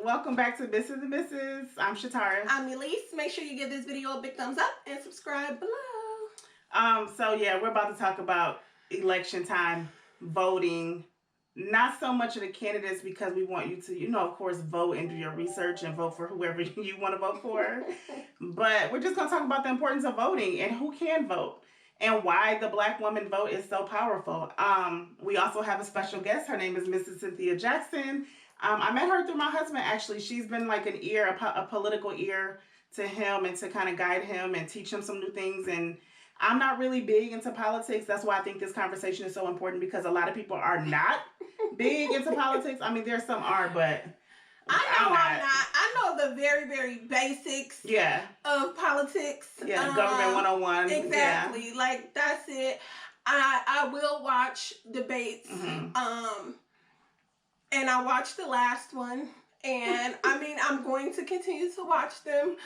welcome back to Mrs. and Mrs. I'm Shatara. I'm Elise. Make sure you give this video a big thumbs up and subscribe below. So yeah, we're about to talk about election time, voting. Not so much of the candidates because we want you to, of course, vote and do your research and vote for whoever you want to vote for. But we're just going to talk about the importance of voting and who can vote and why the Black woman vote is so powerful. We also have a special guest. Her name is Mrs. Cynthia Jackson. I met her through my husband, actually. She's been like an ear, a political ear to him and to kind of guide him and teach him some new things. And I'm not really big into politics. That's why I think this conversation is so important, because a lot of people are not big into politics. I mean, there's some are, but I'm not. I know the very, very basics of politics. Yeah, government 101. Exactly. Yeah. Like, that's it. I will watch debates. And I watched the last one. And, I mean, I'm going to continue to watch them.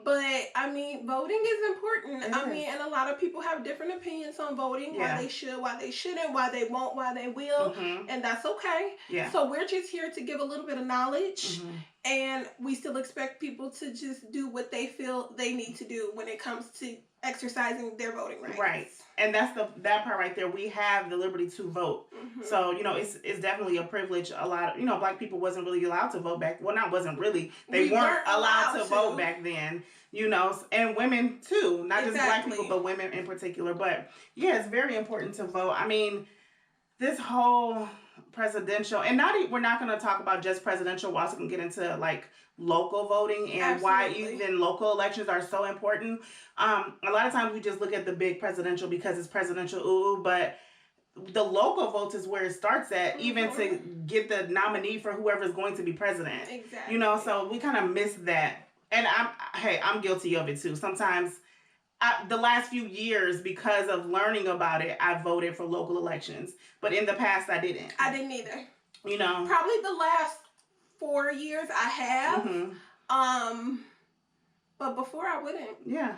But, I mean, voting is important. And a lot of people have different opinions on voting. Why they should, why they shouldn't, why they won't, why they will. And that's okay. Yeah. So we're just here to give a little bit of knowledge. And we still expect people to just do what they feel they need to do when it comes to exercising their voting rights. Right. And that's that part right there. We have the liberty to vote. So, it's definitely a privilege. A lot of, Black people wasn't really allowed to vote back. Well, not wasn't really. They weren't allowed to vote back then, and women too. Not just Black people, but women in particular. But yeah, it's very important to vote. I mean, this whole presidential, and we're not going to talk about just presidential. We're also going to get into like local voting and why even local elections are so important. A lot of times we just look at the big presidential because it's presidential, but the local votes is where it starts at, even to get the nominee for whoever's going to be president. Exactly. So we kind of miss that. And I'm guilty of it too. Sometimes the last few years, because of learning about it, I voted for local elections. But in the past, I didn't. I didn't either. Probably the last 4 years I have. But before I wouldn't. Yeah.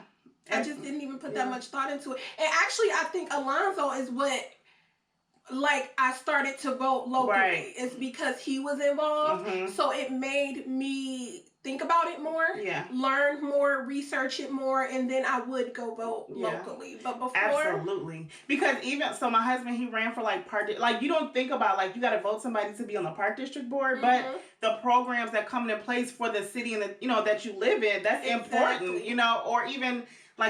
I just didn't even put that much thought into it. And actually, I think Alonzo is what, I started to vote locally. Right. It's because he was involved. So it made me think about it more, learn more, research it more, and then I would go vote locally. But before... Absolutely. Because my husband, he ran for you don't think about you got to vote somebody to be on the park district board, but the programs that come into place for the city and that you live in, that's important, or even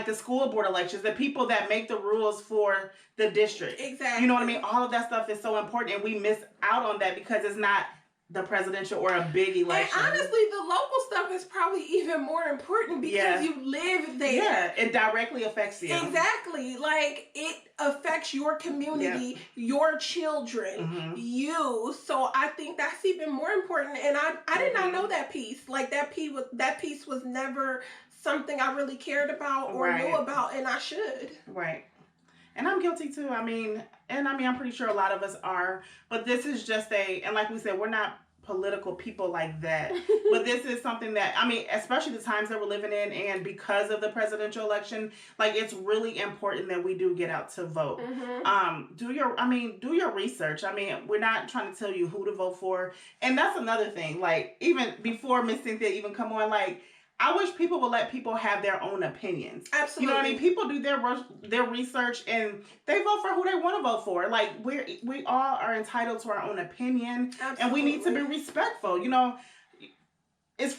the school board elections, the people that make the rules for the district. Exactly. You know what I mean? All of that stuff is so important, and we miss out on that because it's not the presidential or a big election. And honestly, the local stuff is probably even more important because you live there. Yeah, it directly affects you. Exactly. It affects your community, your children, you. So I think that's even more important. And I did not know that piece. That piece was never something I really cared about or knew about, and I should. Right. And I'm guilty too. I'm pretty sure a lot of us are. But this is just and like we said, we're not political people like that. But this is something that, especially the times that we're living in, and because of the presidential election, it's really important that we do get out to vote. Do your research. We're not trying to tell you who to vote for. And that's another thing. Even before Miss Cynthia even come on, I wish people would let people have their own opinions. Absolutely. You know what I mean? People do their research and they vote for who they want to vote for. We all are entitled to our own opinion. Absolutely. And we need to be respectful.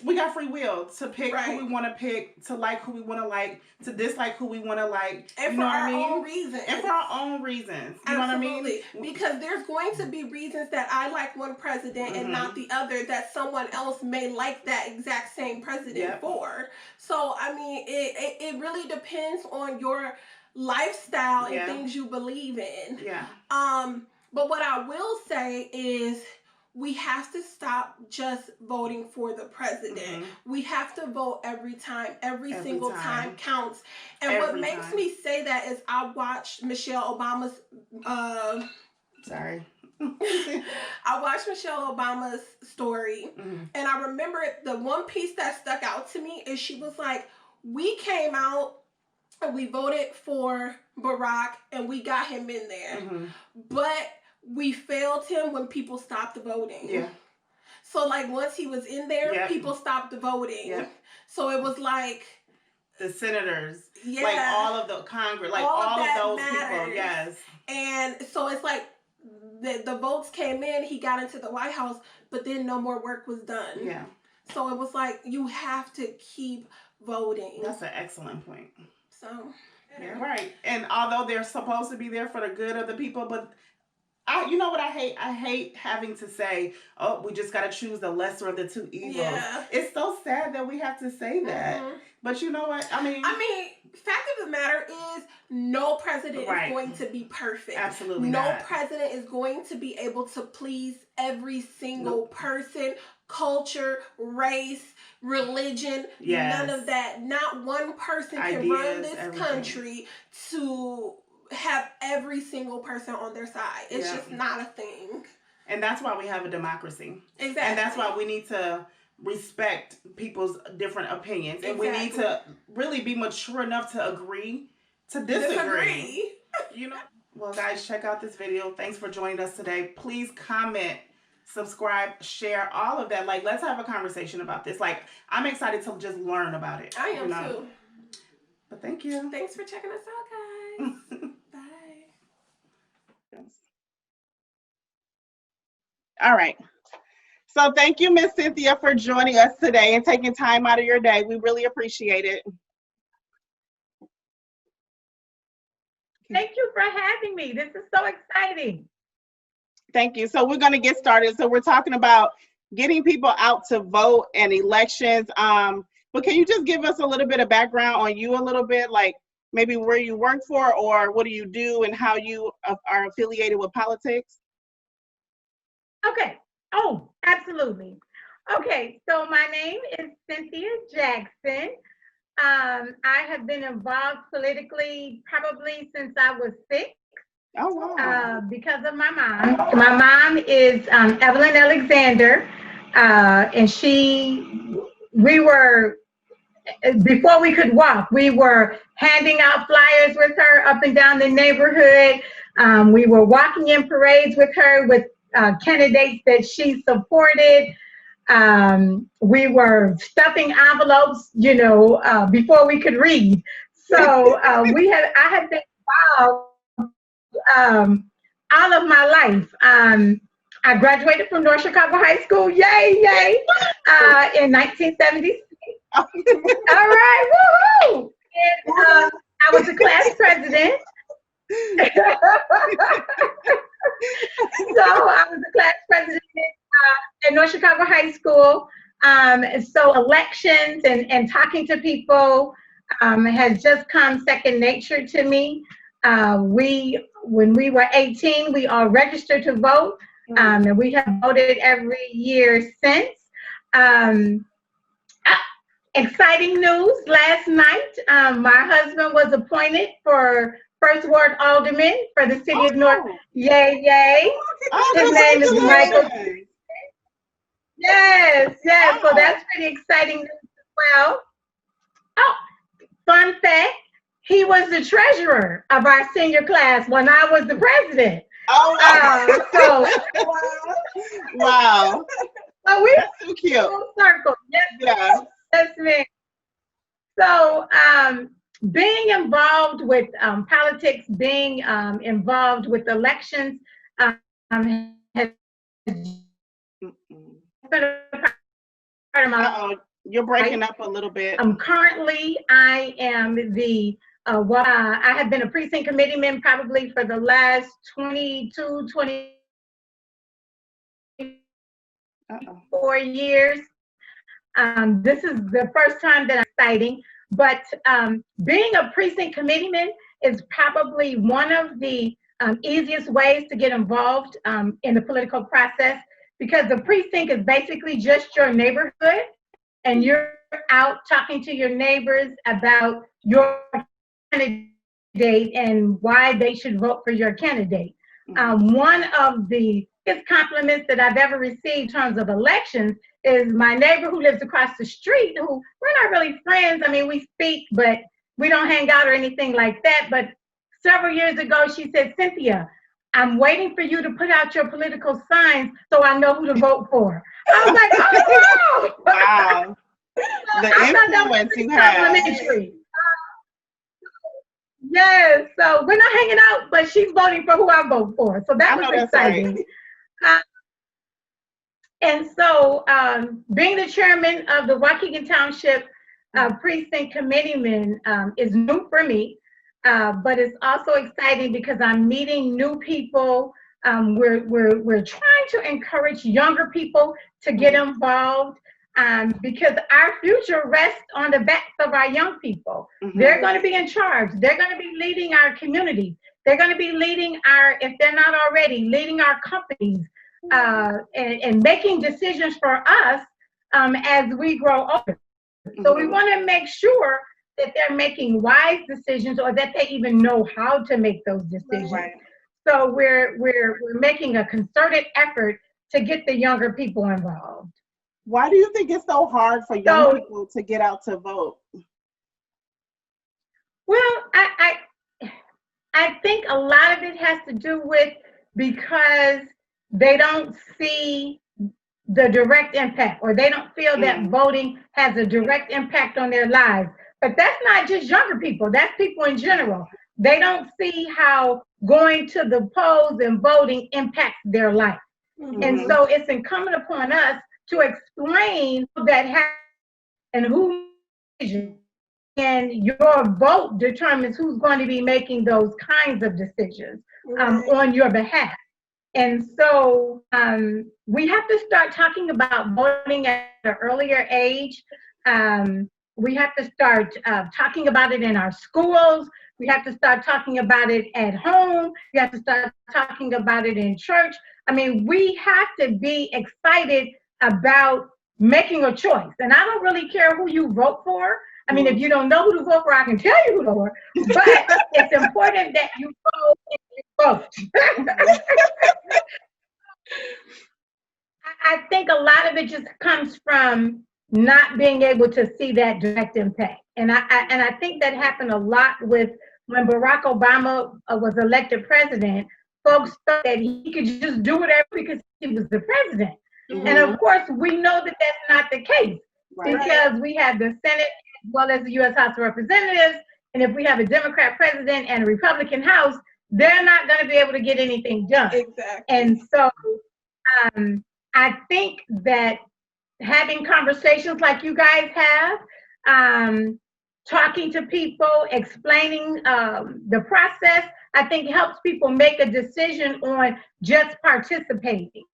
We got free will to pick who we want to pick, to like who we want to like, to dislike who we want to like. And for our own reasons. And for our own reasons. You know what I mean? Because there's going to be reasons that I like one president and not the other, that someone else may like that exact same president for. So, it really depends on your lifestyle and things you believe in. Yeah. But what I will say is, we have to stop just voting for the president. We have to vote every time. Every single time counts. And what makes me say that is I watched Michelle Obama's... Sorry. I watched Michelle Obama's story. And I remember the one piece that stuck out to me is she was like, we came out and we voted for Barack and we got him in there. But... we failed him when people stopped voting. Yeah. So like once he was in there, people stopped voting. So it was like the senators, like all of the Congress, like all of those people. Yes. And so it's like the votes came in, he got into the White House, but then no more work was done. Yeah. So it was like you have to keep voting. That's an excellent point. So yeah, right. And although they're supposed to be there for the good of the people, but you know what I hate? I hate having to say, oh, we just got to choose the lesser of the two evils. Yeah. It's so sad that we have to say that. Mm-hmm. But you know what? I mean, fact of the matter is, no president is going to be perfect. Absolutely no president is going to be able to please every single person, culture, race, religion, none of that. Not one person can run this country to have every single person on their side. It's just not a thing. And that's why we have a democracy. Exactly. And that's why we need to respect people's different opinions. And we need to really be mature enough to agree to disagree. You know? Well, guys, check out this video. Thanks for joining us today. Please comment, subscribe, share, all of that. Like, let's have a conversation about this. Like, I'm excited to just learn about it. I am too. But thank you. Thanks for checking us out, guys. Bye. All right. So thank you, Miss Cynthia, for joining us today and taking time out of your day. We really appreciate it. Thank you for having me. This is so exciting. Thank you. So we're going to get started. So we're talking about getting people out to vote and elections. But can you just give us a little bit of background on you a little bit, like maybe where you work for or what do you do and how you are affiliated with politics? Okay. Oh, absolutely. Okay. So my name is Cynthia Jackson. I have been involved politically probably since I was 6. Oh, wow. Because of my mom. My mom is Evelyn Alexander, and we were, before we could walk, we were handing out flyers with her up and down the neighborhood. We were walking in parades with her with candidates that she supported. We were stuffing envelopes, before we could read. So I have been involved all of my life. I graduated from North Chicago High School, yay, in 1976. All right, woohoo! And I was a class president. So I was a class president at North Chicago High School. So elections and talking to people has just come second nature to me. When we were 18, we all registered to vote, and we have voted every year since. Exciting news last night. My husband was appointed for First Ward Alderman for the city of North. Yay. His name is Michael. Yes. So that's pretty exciting news as well. Oh, fun fact. He was the treasurer of our senior class when I was the president. Wow. So we're so cute. Full circle. Yes, ma'am. So being involved with politics, being involved with elections has been a part of my You're breaking up a little bit. Currently, I am I have been a precinct committeeman probably for the last 24 years. This is the first time that I'm citing, but being a precinct committeeman is probably one of the easiest ways to get involved in the political process, because the precinct is basically just your neighborhood, and you're out talking to your neighbors about your candidate and why they should vote for your candidate. One of the biggest compliments that I've ever received in terms of elections is my neighbor who lives across the street, who we're not really friends. I mean, we speak, but we don't hang out or anything like that. But several years ago, she said, Cynthia, I'm waiting for you to put out your political signs so I know who to vote for. I was like, oh, wow. Wow. The influence you have. Yes, so we're not hanging out, but she's voting for who I vote for. So that was exciting. Right. And so being the chairman of the Waukegan Township Precinct Committeeman is new for me, but it's also exciting because I'm meeting new people. We're trying to encourage younger people to get involved. Because our future rests on the backs of our young people. Mm-hmm. They're going to be in charge. They're going to be leading our communities. They're going to be leading if they're not already, leading our companies and making decisions for us as we grow older. Mm-hmm. So we want to make sure that they're making wise decisions or that they even know how to make those decisions. Right. So we're making a concerted effort to get the younger people involved. Why do you think it's so hard for young people to get out to vote? Well, I think a lot of it has to do with because they don't see the direct impact or they don't feel that voting has a direct impact on their lives. But that's not just younger people, that's people in general. They don't see how going to the polls and voting impacts their life. Mm-hmm. And so it's incumbent upon us to explain that happens and who, and your vote determines who's going to be making those kinds of decisions on your behalf. And so we have to start talking about voting at an earlier age. We have to start talking about it in our schools. We have to start talking about it at home. We have to start talking about it in church. I mean, we have to be excited about making a choice. And I don't really care who you vote for. I mean, if you don't know who to vote for, I can tell you who to vote for. But it's important that you vote. I think a lot of it just comes from not being able to see that direct impact. And I think that happened a lot with when Barack Obama was elected president. Folks thought that he could just do whatever because he was the president. Mm-hmm. And of course, we know that that's not the case because we have the Senate as well as the U.S. House of Representatives. And if we have a Democrat president and a Republican House, they're not going to be able to get anything done. Exactly. And so I think that having conversations like you guys have, talking to people, explaining the process, I think helps people make a decision on just participating.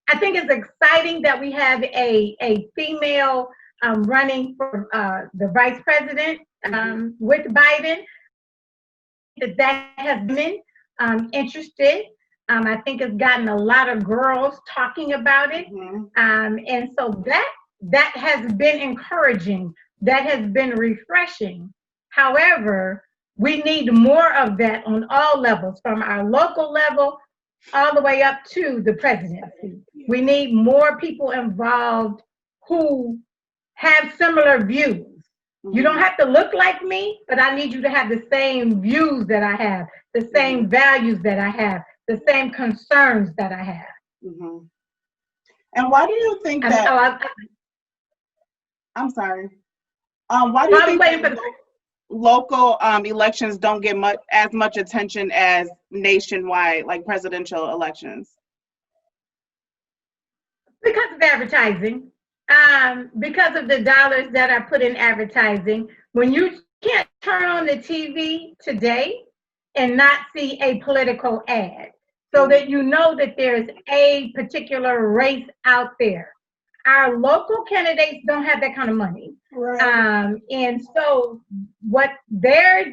I think it's exciting that we have a female running for the vice president with Biden. That has been interested. I think it's gotten a lot of girls talking about it. And so that has been encouraging. That has been refreshing. However, we need more of that on all levels, from our local level all the way up to the presidency. We need more people involved who have similar views. You don't have to look like me, but I need you to have the same views that I have, the same values that I have, the same concerns that I have. And why do you think that? I'm sorry. Why do you think that local elections don't get as much attention as nationwide, like presidential elections? Because of advertising. Because of the dollars that are put in advertising. When you can't turn on the TV today and not see a political ad, so that you know that there's a particular race out there. Our local candidates don't have that kind of money. Right. And so what they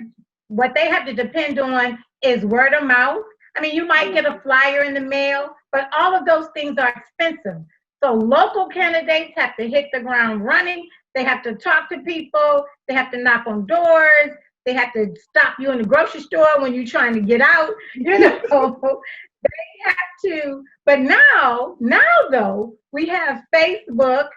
have to depend on is word of mouth. I mean, you might get a flyer in the mail, but all of those things are expensive. So local candidates have to hit the ground running. They have to talk to people. They have to knock on doors. They have to stop you in the grocery store when you're trying to get out. You know, they have to. But now though, we have Facebook,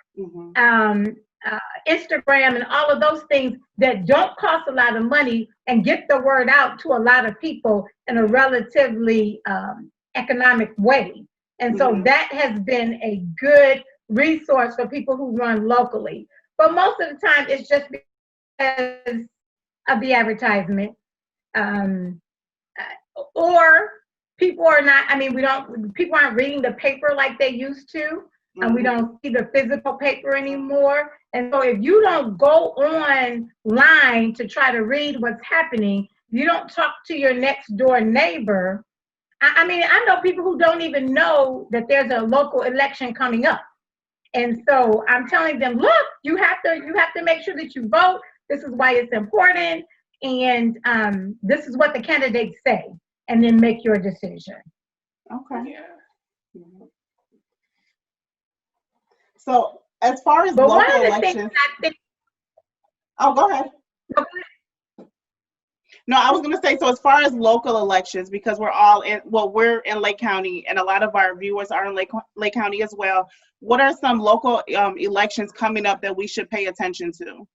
Instagram, and all of those things that don't cost a lot of money and get the word out to a lot of people in a relatively economic way. And so that has been a good resource for people who run locally. But most of the time, it's just because of the advertisement. Or people are not, I mean, people aren't reading the paper like they used to. And we don't see the physical paper anymore. And so if you don't go online to try to read what's happening, you don't talk to your next door neighbor. I mean, I know people who don't even know that there's a local election coming up. And so I'm telling them, look, you have to make sure that you vote. This is why it's important. And this is what the candidates say, and then make your decision. Okay. Yeah. So as far as local elections, oh, go ahead. No, I was going to say, so as far as local elections, because we're in Lake County, and a lot of our viewers are in Lake County as well. What are some local elections coming up that we should pay attention to?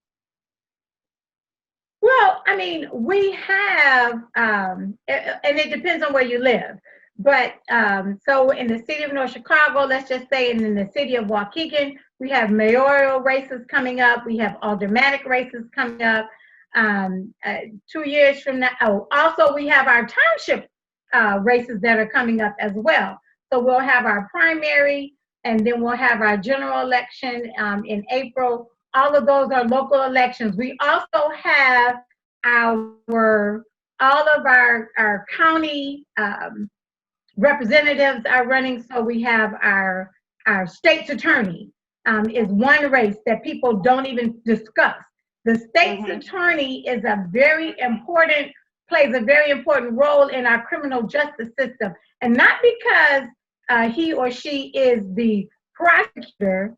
Well, I mean, we have, and it depends on where you live. But so in the city of North Chicago, let's just say, and in the city of Waukegan, we have mayoral races coming up. We have aldermanic races coming up 2 years from now. Oh, also we have our township races that are coming up as well. So we'll have our primary, and then we'll have our general election in April. All of those are local elections. We also have all of our county representatives are running. So we have our state's attorney is one race that people don't even discuss. The state's attorney is plays a very important role in our criminal justice system. And not because he or she is the prosecutor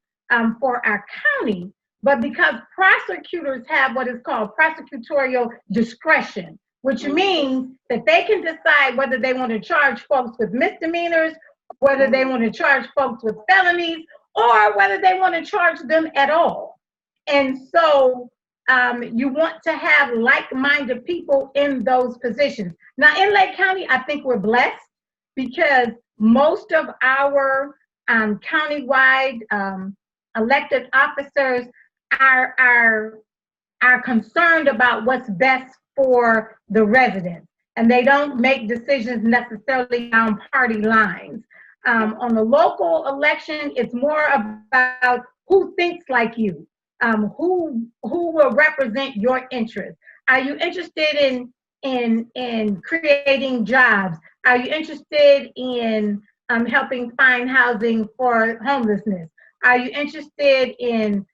for our county, but because prosecutors have what is called prosecutorial discretion, which means that they can decide whether they want to charge folks with misdemeanors, whether they want to charge folks with felonies, or whether they want to charge them at all. And so you want to have like-minded people in those positions. Now in Lake County, I think we're blessed because most of our countywide elected officers are concerned about what's best for the residents, and they don't make decisions necessarily down party lines. On the local election, it's more about who thinks like you, who will represent your interests. Are you interested in creating jobs? Are you interested in helping find housing for homelessness? Are you interested in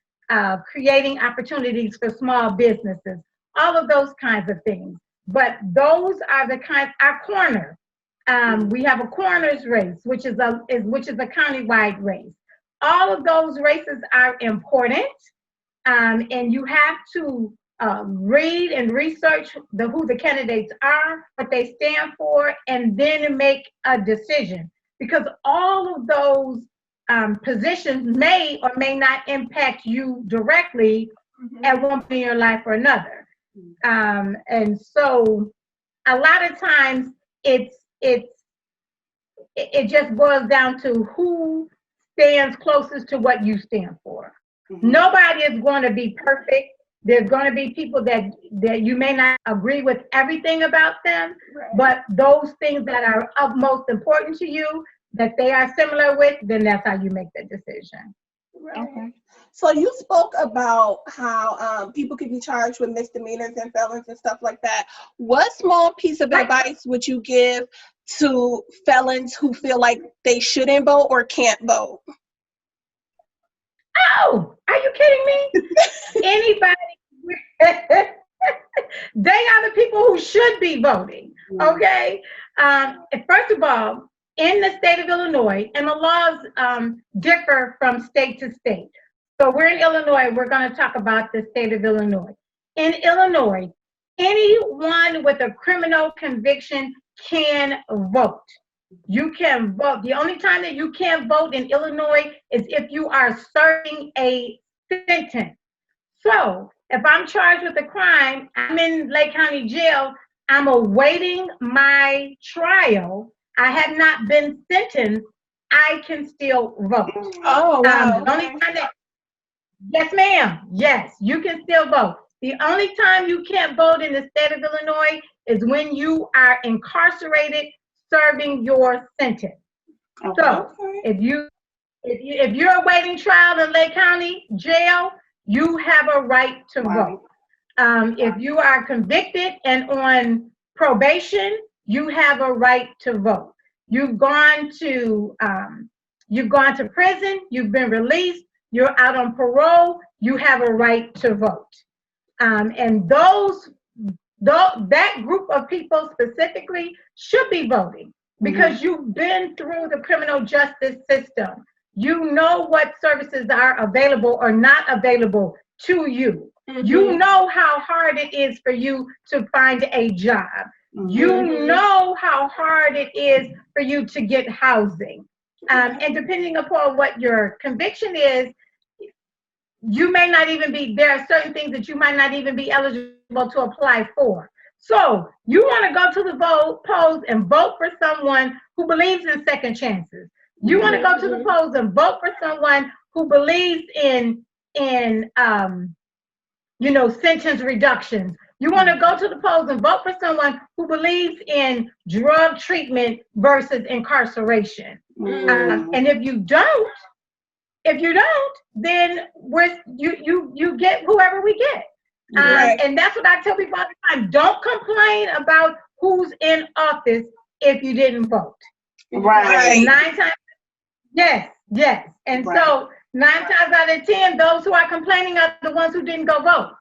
creating opportunities for small businesses? All of those kinds of things. But those are the kinds, our corner. We have a coroner's race, which is a countywide race. All of those races are important, and you have to read and research who the candidates are, what they stand for, and then make a decision. Because all of those positions may or may not impact you directly at one point in your life or another. And so a lot of times it just boils down to who stands closest to what you stand for. Nobody is going to be perfect. There's going to be people that you may not agree with everything about them, but those things that are of most important to you, that they are similar with, then that's how you make the decision. Okay. So you spoke about how people can be charged with misdemeanors and felons and stuff like that. What small piece of advice would you give to felons who feel like they shouldn't vote or can't vote? Oh, are you kidding me? Anybody? They are the people who should be voting, okay? First of all, in the state of Illinois, and the laws differ from state to state. So we're in Illinois, we're going to talk about the state of Illinois. In Illinois, anyone with a criminal conviction can vote. You can vote. The only time that you can't vote in Illinois is if you are serving a sentence. So if I'm charged with a crime, I'm in Lake County Jail, I'm awaiting my trial, I have not been sentenced, I can still vote. Oh, wow. The only time that, yes, ma'am. Yes, you can still vote. The only time you can't vote in the state of Illinois is when you are incarcerated serving your sentence. Okay. So if you're awaiting trial in Lake County Jail, you have a right to vote. If you are convicted and on probation, you have a right to vote. You've gone to prison, you've been released, you're out on parole, you have a right to vote. And that group of people specifically should be voting because you've been through the criminal justice system. You know what services are available or not available to you. You know how hard it is for you to find a job. You know how hard it is for you to get housing. And depending upon what your conviction is, you may not even be, there are certain things that you might not even be eligible to apply for. So you want to go to the polls and vote for someone who believes in second chances. You want to go to the polls and vote for someone who believes in sentence reductions. You want to go to the polls and vote for someone who believes in drug treatment versus incarceration. And if you don't, then you get whoever we get. And that's what I tell people all the time. Don't complain about who's in office if you didn't vote. Right. 9 times, yes. And so 9 times out of 10, those who are complaining are the ones who didn't go vote.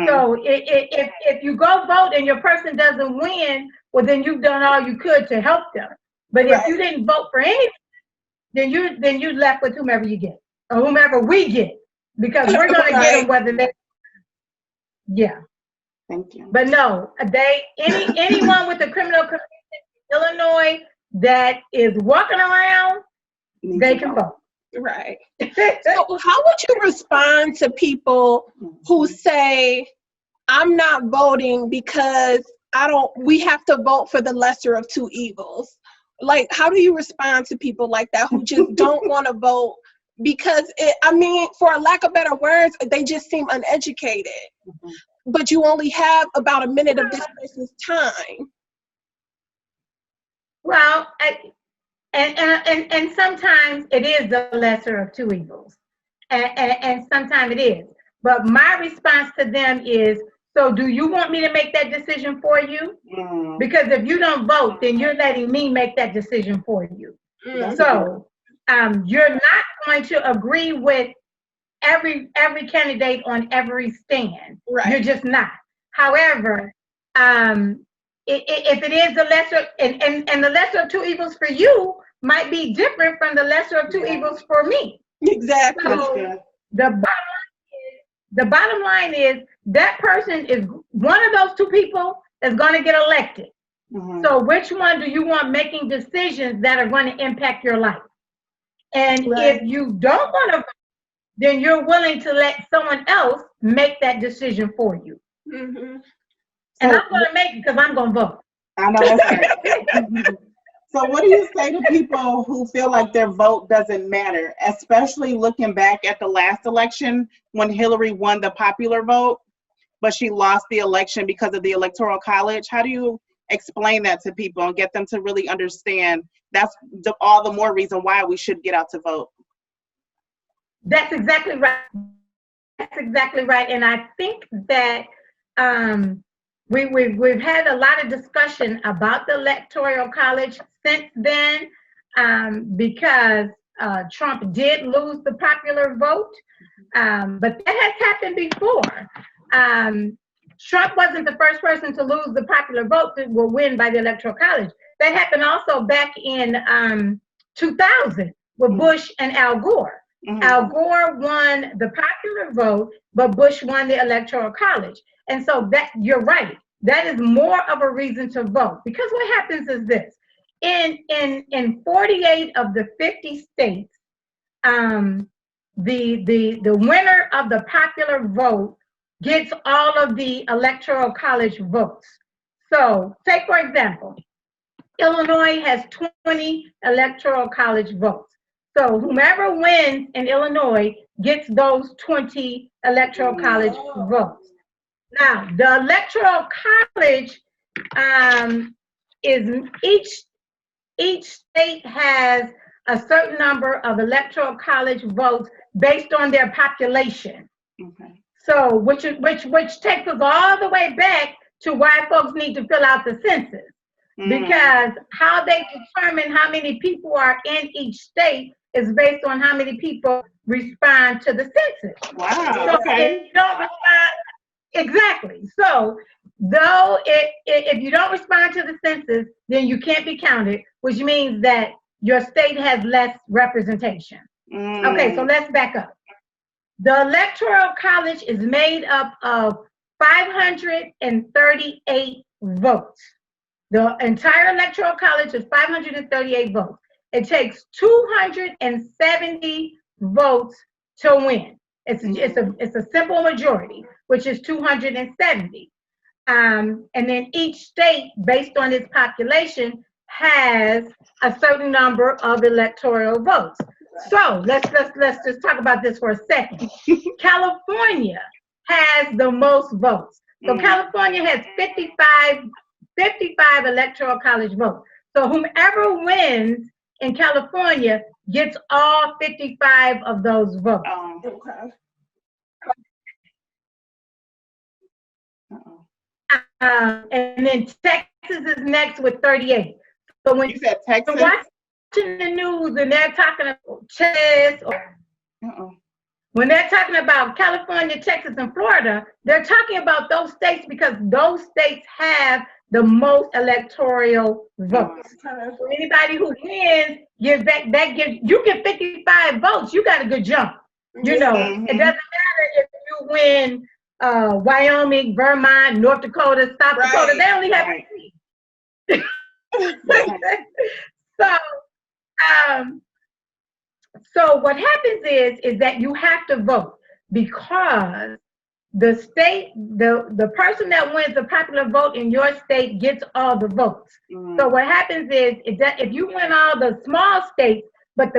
So if you go vote and your person doesn't win, well, then you've done all you could to help them. But if you didn't vote for anything, then you left with whomever you get or whomever we get, because we're going to get them whether they. Yeah. Thank you. But no, anyone with a criminal conviction in Illinois that is walking around, they can vote. Right. So how would you respond to people who say, I'm not voting because we have to vote for the lesser of two evils? Like, how do you respond to people like that who just don't want to vote because, for a lack of better words, they just seem uneducated. But you only have about a minute of this person's time. Well, and sometimes it is the lesser of two evils, and sometimes it is. But my response to them is, so do you want me to make that decision for you? Because if you don't vote, then you're letting me make that decision for you. So you're not going to agree with every candidate on every stand. Right. You're just not. However, if it is the lesser, and the lesser of two evils for you might be different from the lesser of two evils for me. Exactly. So the bottom line is that person is one of those two people is going to get elected. So which one do you want making decisions that are going to impact your life? And if you don't want to vote, then you're willing to let someone else make that decision for you. And I'm going to make it because I'm going to vote. I know that's right. So what do you say to people who feel like their vote doesn't matter, especially looking back at the last election when Hillary won the popular vote, but she lost the election because of the Electoral College? How do you explain that to people and get them to really understand that's all the more reason why we should get out to vote? That's exactly right. That's exactly right. And I think that we've had a lot of discussion about the Electoral College since then, because Trump did lose the popular vote, but that has happened before. Trump wasn't the first person to lose the popular vote that will win by the Electoral College. That happened also back in 2000 with Bush and Al Gore. Al Gore won the popular vote, but Bush won the Electoral College. And so that, you're right, that is more of a reason to vote. Because what happens is this, in 48 of the 50 states, the winner of the popular vote gets all of the Electoral College votes. So take, for example, Illinois has 20 electoral college votes. So whomever wins in Illinois gets those 20 electoral college votes. Now, the electoral college is each state has a certain number of electoral college votes based on their population. Okay. So, which takes us all the way back to why folks need to fill out the census. Because how they determine how many people are in each state is based on how many people respond to the census. Wow. So Okay. if you don't respond, exactly. So though if you don't respond to the census, then you can't be counted, which means that your state has less representation. Okay, so let's back up. The Electoral College is made up of 538 votes. The entire Electoral College is 538 votes. It takes 270 votes to win. It's a simple majority, which is 270. And then each state, based on its population, has a certain number of electoral votes. So let's just talk about this for a second. California has the most votes. So California has 55 electoral college votes. So whomever wins in California gets all 55 of those votes. Okay. And then Texas is next with 38. So when you said Texas, you're watching the news and they're talking about chess, or when they're talking about California, Texas, and Florida, they're talking about those states because those states have the most electoral votes. So anybody who wins gives you get 55 votes, you got a good jump. You know, it doesn't matter if you win Wyoming, Vermont, North Dakota, South Dakota, they only have 3. So what happens is that you have to vote because the state, the person that wins the popular vote in your state gets all the votes. So what happens is that if you win all the small states, but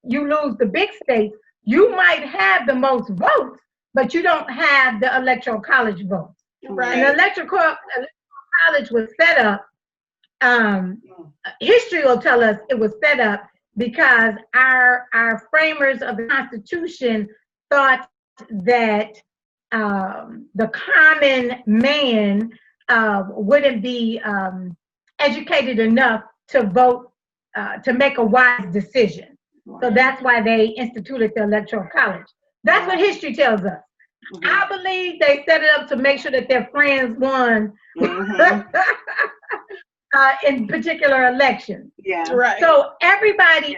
you lose the big states, you might have the most votes, but you don't have the electoral college votes. Right. And the electoral college was set up. History will tell us it was set up because our framers of the Constitution thought that the common man wouldn't be educated enough to vote, to make a wise decision. So that's why they instituted the Electoral College. That's what history tells us. I believe they set it up to make sure that their friends won in particular elections. Yeah. Right. So everybody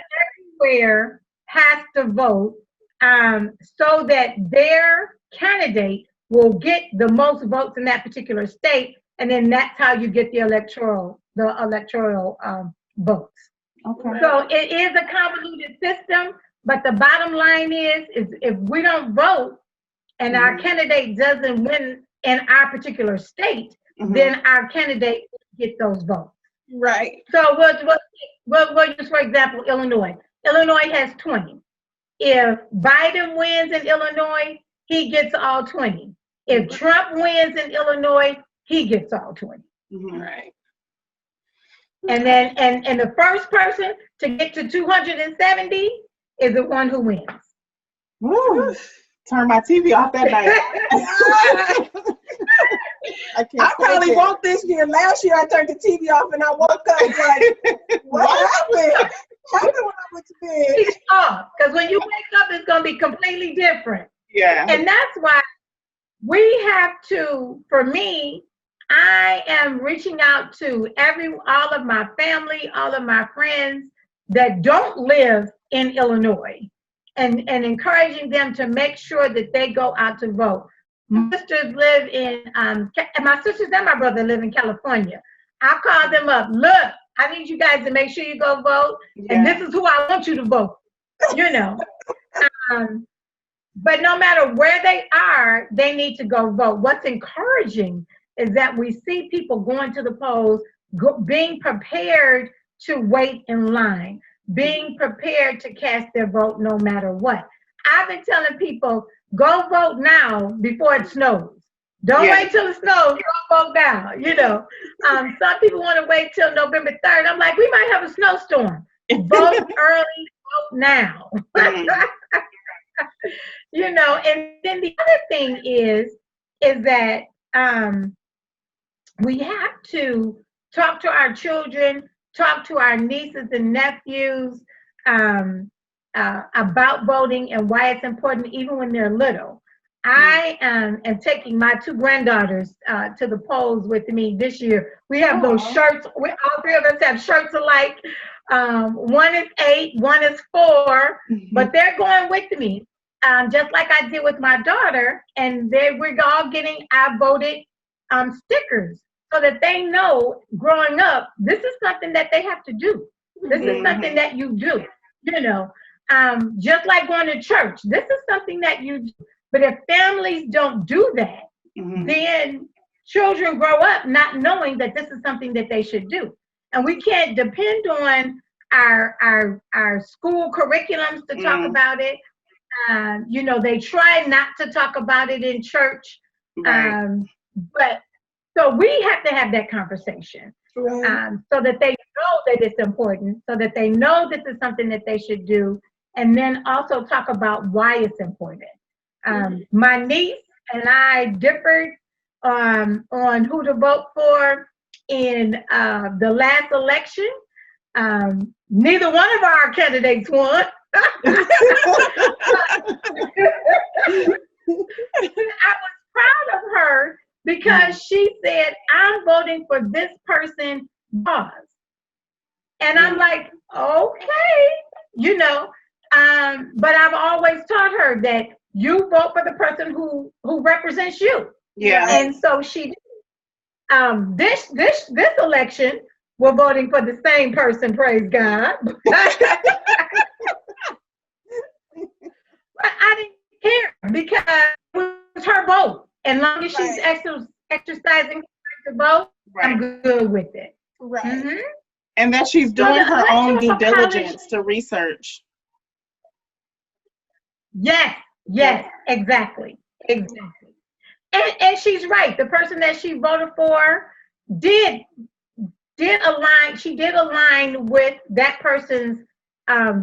everywhere has to vote so that their candidate will get the most votes in that particular state, and then that's how you get the electoral votes. Okay. So it is a convoluted system, but the bottom line is if we don't vote and our candidate doesn't win in our particular state, then our candidate will get those votes. Right. So we'll use, for example, Illinois. Illinois has 20. If Biden wins in Illinois, he gets all 20. If Trump wins in Illinois, he gets all 20. Right. And then and the first person to get to 270 is the one who wins. Woo. Turn my TV off that night. I probably woke this year. Last year I turned the TV off and I woke up like, what happened? What happened when I went to bed? It's off, because when you wake up, it's going to be completely different. Yeah. And that's why we have to, for me, I am reaching out to all of my family, all of my friends that don't live in Illinois, and encouraging them to make sure that they go out to vote. My sisters live in, my sisters and my brother live in California. I call them up. Look, I need you guys to make sure you go vote, and this is who I want you to vote. You know, but no matter where they are, they need to go vote. What's encouraging is that we see people going to the polls being prepared to wait in line, being prepared to cast their vote no matter what. I've been telling people, go vote now before it snows. Don't wait till it snows, go vote now, Some people want to wait till November 3rd. I'm like, we might have a snowstorm. Vote early, vote now. And then the other thing is that we have to talk to our children, talk to our nieces and nephews about voting and why it's important, even when they're little. I am taking my 2 granddaughters to the polls with me this year. We have those shirts. All 3 of us have shirts alike. One is 8, one is 4, but they're going with me, just like I did with my daughter. And we're all getting I voted stickers so that they know growing up, this is something that they have to do. This is something that you do, just like going to church. This is something that you do. But if families don't do that, then children grow up not knowing that this is something that they should do. And we can't depend on our school curriculums to talk about it. They try not to talk about it in church. Right. But so we have to have that conversation so that they know that it's important, so that they know this is something that they should do, and then also talk about why it's important. My niece and I differed on who to vote for in the last election. Neither one of our candidates won. I was proud of her because she said, I'm voting for this person because. And I'm like, okay, but I've always taught her that you vote for the person who represents you. Yeah. And so she did. This election, we're voting for the same person, praise God. But I didn't care because it was her vote. And long as she's exercising her right to vote, I'm good with it. Right. Mm-hmm. And that she's doing her own due diligence to research. Yes, exactly. And she's right. The person that she voted for did align with that person's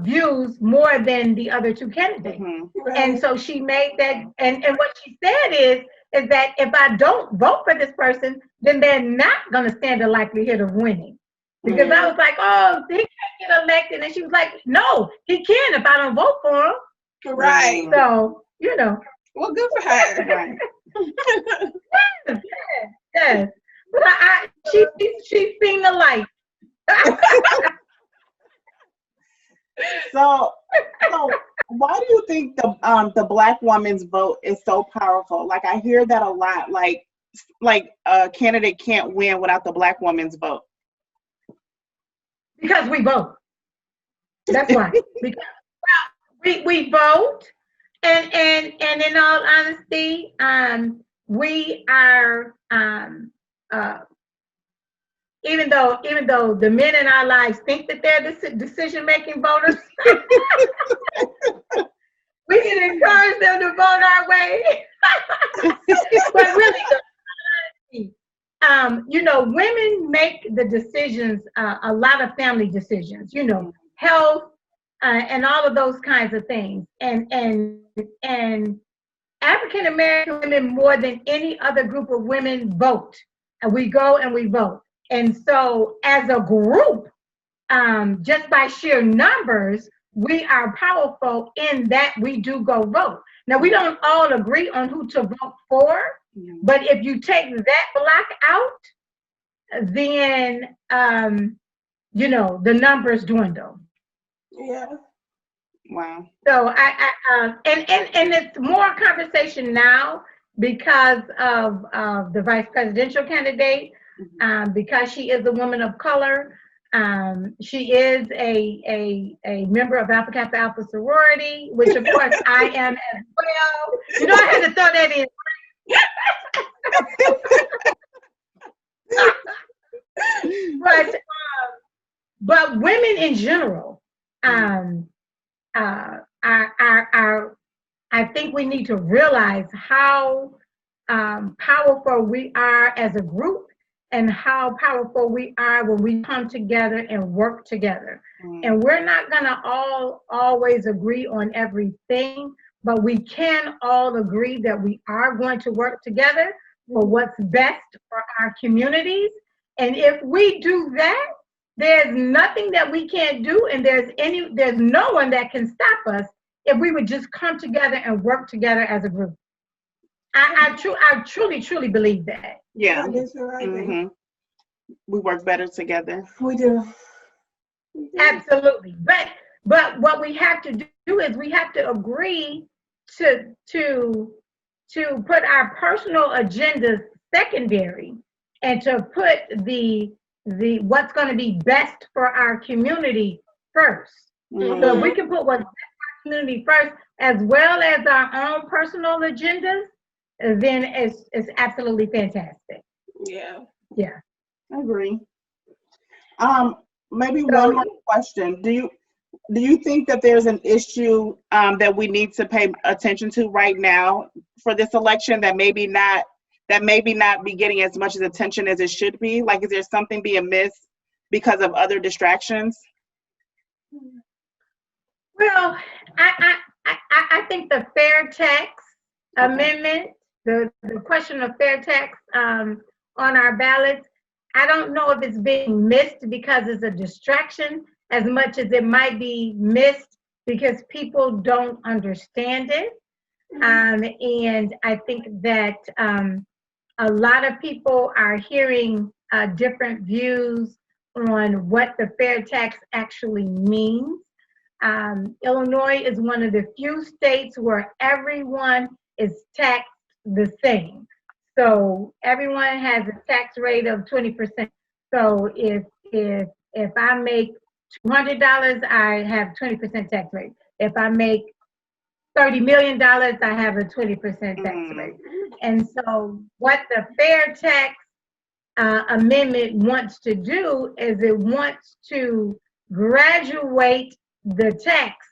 views more than the other 2 candidates. Right. And so she made that, and what she said is that if I don't vote for this person, then they're not going to stand a likelihood of winning. Because I was like, oh, he can't get elected. And she was like, no, he can if I don't vote for him. Right. So, Well, good for her. Right. Yes. But she's seen the light. So why do you think the Black woman's vote is so powerful? Like, I hear that a lot. Like a candidate can't win without the Black woman's vote. Because we vote. That's why. Because we vote, and in all honesty, we are even though the men in our lives think that they're decision-making voters, we can encourage them to vote our way. But really, women make the decisions, a lot of family decisions, health, and all of those kinds of things. And African American women, more than any other group of women, vote. And we go and we vote. And so as a group, just by sheer numbers, we are powerful in that we do go vote. Now, we don't all agree on who to vote for, but if you take that block out, then, the numbers dwindle. Yeah. Wow. So and it's more conversation now because of the vice presidential candidate, because she is a woman of color. She is a member of Alpha Kappa Alpha sorority, which of course I am as well. I had to throw that in. but but women in general, I think we need to realize how powerful we are as a group and how powerful we are when we come together and work together. And we're not going to always agree on everything, but we can all agree that we are going to work together for what's best for our communities. And if we do that, there's nothing that we can't do, and there's no one that can stop us if we would just come together and work together as a group. I truly believe that. Yeah. We work better together. We do. Absolutely. But what we have to do is we have to agree to put our personal agendas secondary and to put the what's going to be best for our community first. So if we can put what's best for our community first, as well as our own personal agendas, then it's absolutely fantastic. Yeah. I agree. Maybe one more question. Do you think that there's an issue that we need to pay attention to right now for this election that maybe not be getting as much attention as it should be? Like, is there something being missed because of other distractions? Well, I think the fair tax amendment, the question of fair tax on our ballots, I don't know if it's being missed because it's a distraction as much as it might be missed because people don't understand it. And I think that a lot of people are hearing different views on what the fair tax actually means. Illinois is one of the few states where everyone is taxed the same. So everyone has a tax rate of 20%. So if I make $200, I have 20% tax rate. If I make $30 million, I have a 20% tax rate. And so what the fair tax amendment wants to do is it wants to graduate the tax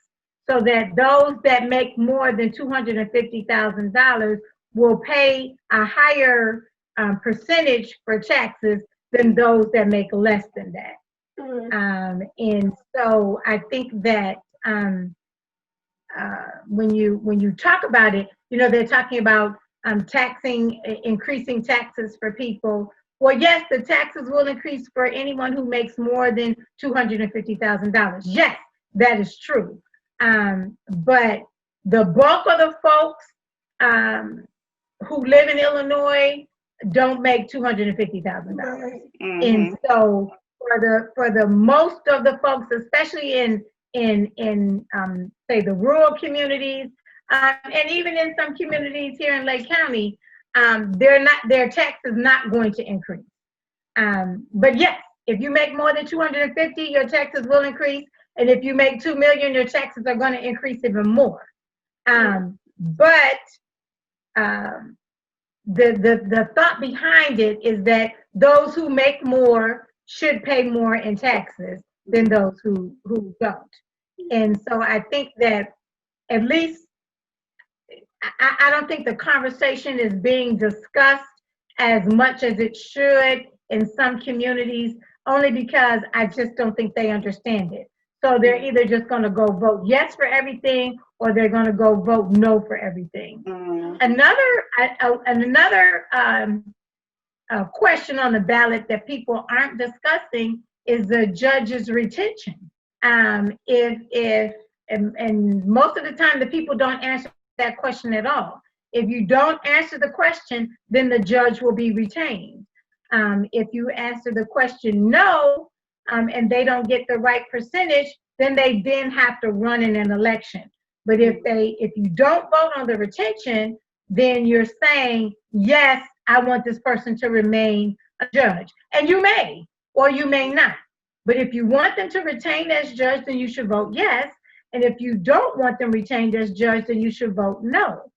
so that those that make more than $250,000 will pay a higher percentage for taxes than those that make less than that. And so I think that when you talk about it, they're talking about increasing taxes for people. Well, yes, the taxes will increase for anyone who makes more than $250,000. Yes, that is true. But the bulk of the folks who live in Illinois don't make $250,000. And so for the most of the folks, especially in say the rural communities, and even in some communities here in Lake County, their tax is not going to increase. But yes, if you make more than 250, your taxes will increase. And if you make 2 million, your taxes are going to increase even more. But the thought behind it is that those who make more should pay more in taxes than those who don't. And so I think that at least I don't think the conversation is being discussed as much as it should in some communities, only because I just don't think they understand it. So they're either just going to go vote yes for everything, or they're going to go vote no for everything. Another question on the ballot that people aren't discussing is the judge's retention. And most of the time, the people don't answer that question at all. If you don't answer the question, then the judge will be retained. If you answer the question no, and they don't get the right percentage, then they then have to run in an election. But if you don't vote on the retention, then you're saying, yes, I want this person to remain a judge. And you may, or you may not. But if you want them to retain as judge, then you should vote yes. And if you don't want them retained as judge, then you should vote no.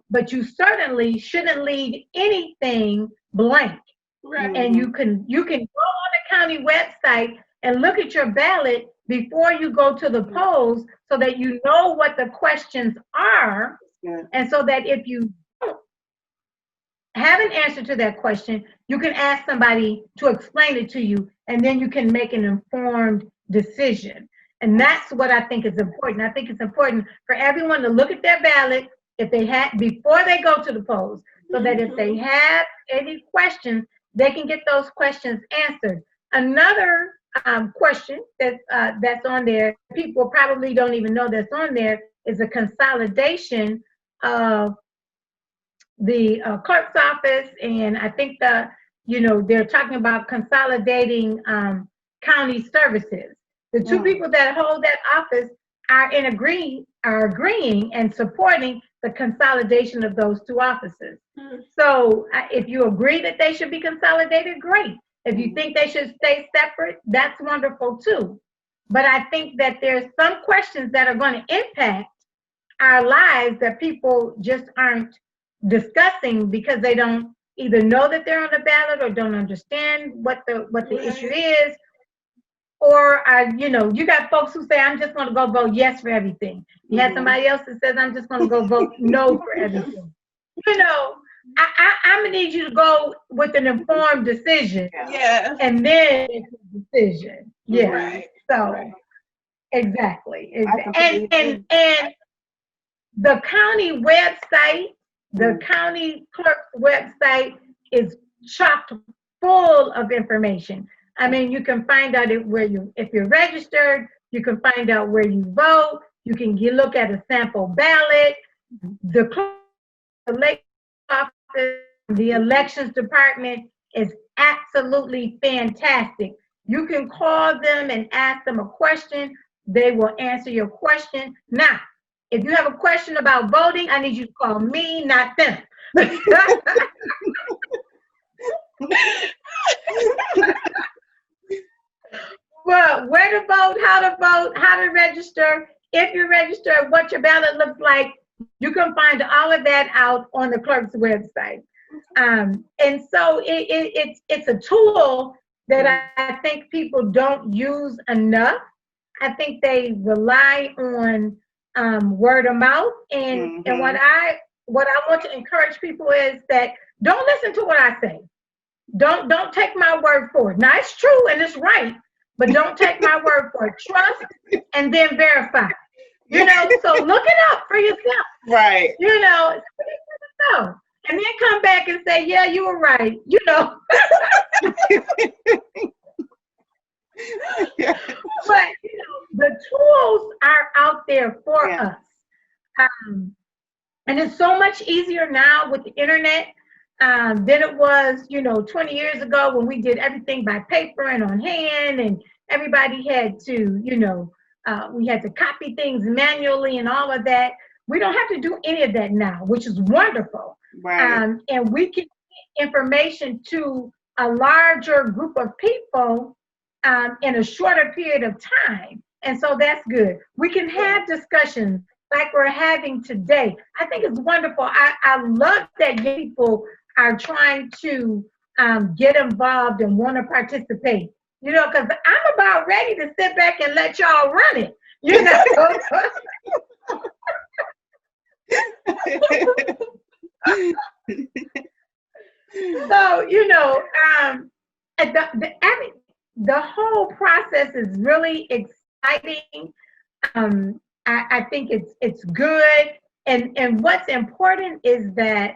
But you certainly shouldn't leave anything blank Right. And you can go on the county website and look at your ballot before you go to the polls, so that you know what the questions are. And so that if you don't have an answer to that question, you can ask somebody to explain it to you, and then you can make an informed decision. And that's what I think is important. I think it's important for everyone to look at their ballot if they had before they go to the polls, so that if they have any questions, they can get those questions answered. Another question that's on there, people probably don't even know that's on there, is a consolidation of the clerk's office, and I think they're talking about consolidating county services. The two people that hold that office are agreeing and supporting the consolidation of those two offices. So if you agree that they should be consolidated, great. If you think they should stay separate, that's wonderful too. But I think that there's some questions that are going to impact our lives that people just aren't discussing, because they don't either know that they're on the ballot or don't understand what the issue is. Or you got folks who say, I'm just going to go vote yes for everything. You have somebody else that says, I'm just going to go vote no for everything. I'm going to need you to go with an informed decision. Yeah. And then make a decision. Yeah. Right. So, exactly. And the county website, the county clerk's website is chock full of information. I mean, you can find out if you're registered, you can find out where you vote, you can look at a sample ballot. The clerk's office, the elections department is absolutely fantastic. You can call them and ask them a question. They will answer your question. Now, if you have a question about voting, I need you to call me, not them. Well, where to vote, how to register, if you're registered, what your ballot looks like, you can find all of that out on the clerk's website. And so it's a tool that I think people don't use enough. I think they rely on word of mouth. And what I want to encourage people is that don't listen to what I say. Don't take my word for it. Now, it's true and it's right, but don't take my word for it. Trust and then verify. So look it up for yourself. Right. And then come back and say, yeah, you were right. But the tools are out there for us. And it's so much easier now with the internet than it was, 20 years ago, when we did everything by paper and on hand, and everybody had to, we had to copy things manually and all of that. We don't have to do any of that now, which is wonderful. Right. And we can get information to a larger group of people in a shorter period of time. And so that's good. We can have discussions like we're having today. I think it's wonderful. I love that people are trying to get involved and want to participate, because I'm about ready to sit back and let y'all run it, So, the whole process is really exciting. I think it's good, and what's important is that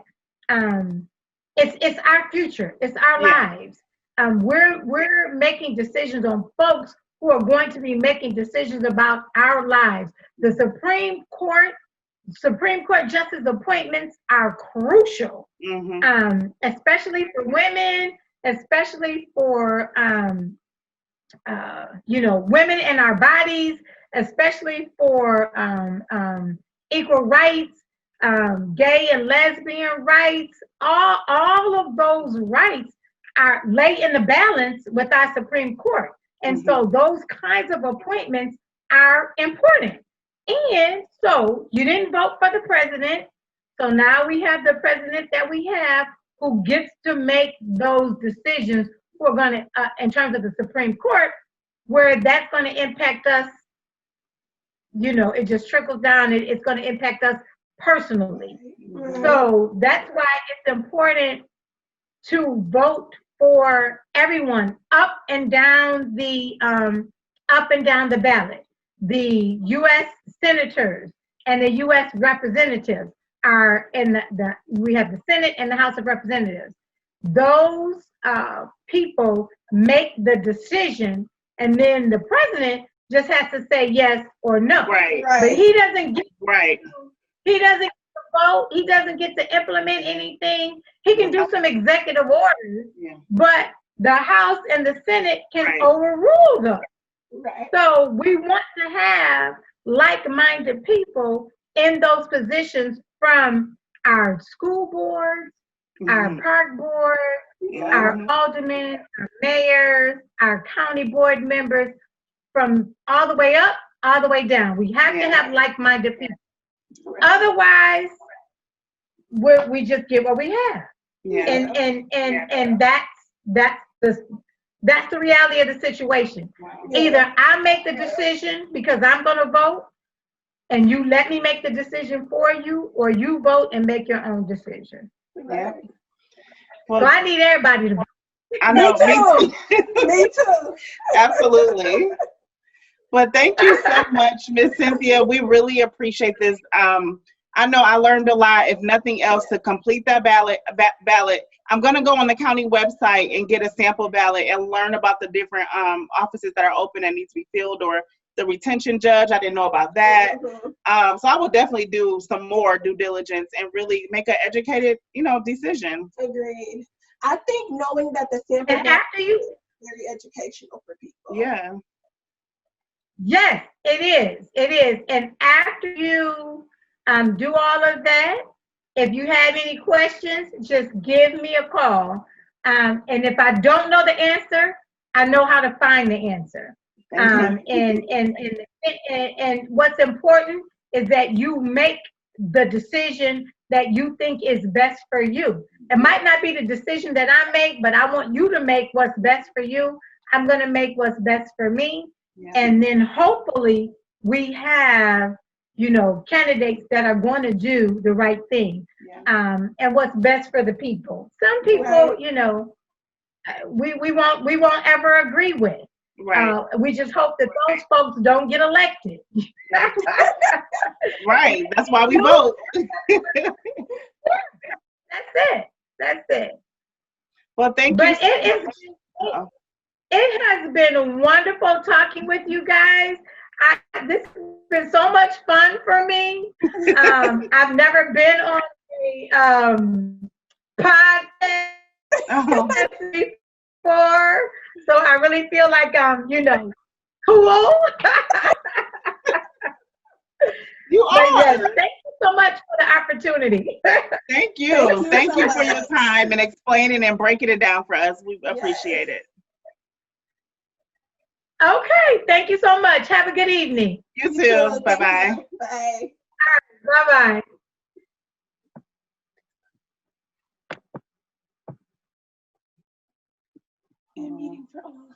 it's our future, it's our lives. We're making decisions on folks who are going to be making decisions about our lives. The Supreme Court justice appointments are crucial, especially for women, especially for women in our bodies, especially for equal rights, gay and lesbian rights. All of those rights are lay in the balance with our Supreme Court. And so those kinds of appointments are important. And so you didn't vote for the president. So now we have the president that we have. who gets to make those decisions, who are going to, in terms of the Supreme Court, where that's going to impact us. It just trickles down. It's going to impact us personally. So that's why it's important to vote for everyone up and down the ballot. The U.S. senators and the U.S. representatives are in we have the Senate and the House of Representatives. Those people make the decision, and then the president just has to say yes or no. Right. But he doesn't get right. He doesn't get to vote. He doesn't get to implement anything. He can do some executive orders, but the House and the Senate can overrule them. Right. So we want to have like-minded people in those positions, from our school boards, our park boards, our aldermen, our mayors, our county board members, from all the way up, all the way down. We have to have like-minded people. Otherwise, we just get what we have. And that's the reality of the situation. Either I make the decision because I'm going to vote, and you let me make the decision for you, or you vote and make your own decision. Yeah. Well, so I need everybody to vote. I know. Me too. Me too. Absolutely. Well, thank you so much, Miss Cynthia. We really appreciate this. I know I learned a lot. If nothing else, to complete that ballot, I'm going to go on the county website and get a sample ballot and learn about the different offices that are open and need to be filled, or the retention judge. I didn't know about that. So I will definitely do some more due diligence and really make an educated, decision. Agreed. I think knowing that the sample and after you, is very educational for people. Yeah. Yes, it is. It is. And after you do all of that, if you have any questions, just give me a call. And if I don't know the answer, I know how to find the answer. And what's important is that you make the decision that you think is best for you. It might not be the decision that I make, but I want you to make what's best for you. I'm going to make what's best for me. Yeah. And then hopefully we have, candidates that are going to do the right thing. Yeah. And what's best for the people. Some people, we won't ever agree with. Right. We just hope that those folks don't get elected. Right. That's why we vote. That's it. Well, thank you. But it has been wonderful talking with you guys. This has been so much fun for me. I've never been on a podcast before, so I really feel like I'm, cool. You are. Yes, thank you so much for the opportunity. Thank you. Thank you for your time and explaining and breaking it down for us. We appreciate it. Okay, thank you so much. Have a good evening. You too. Bye-bye. Bye. Bye-bye. Meeting for all.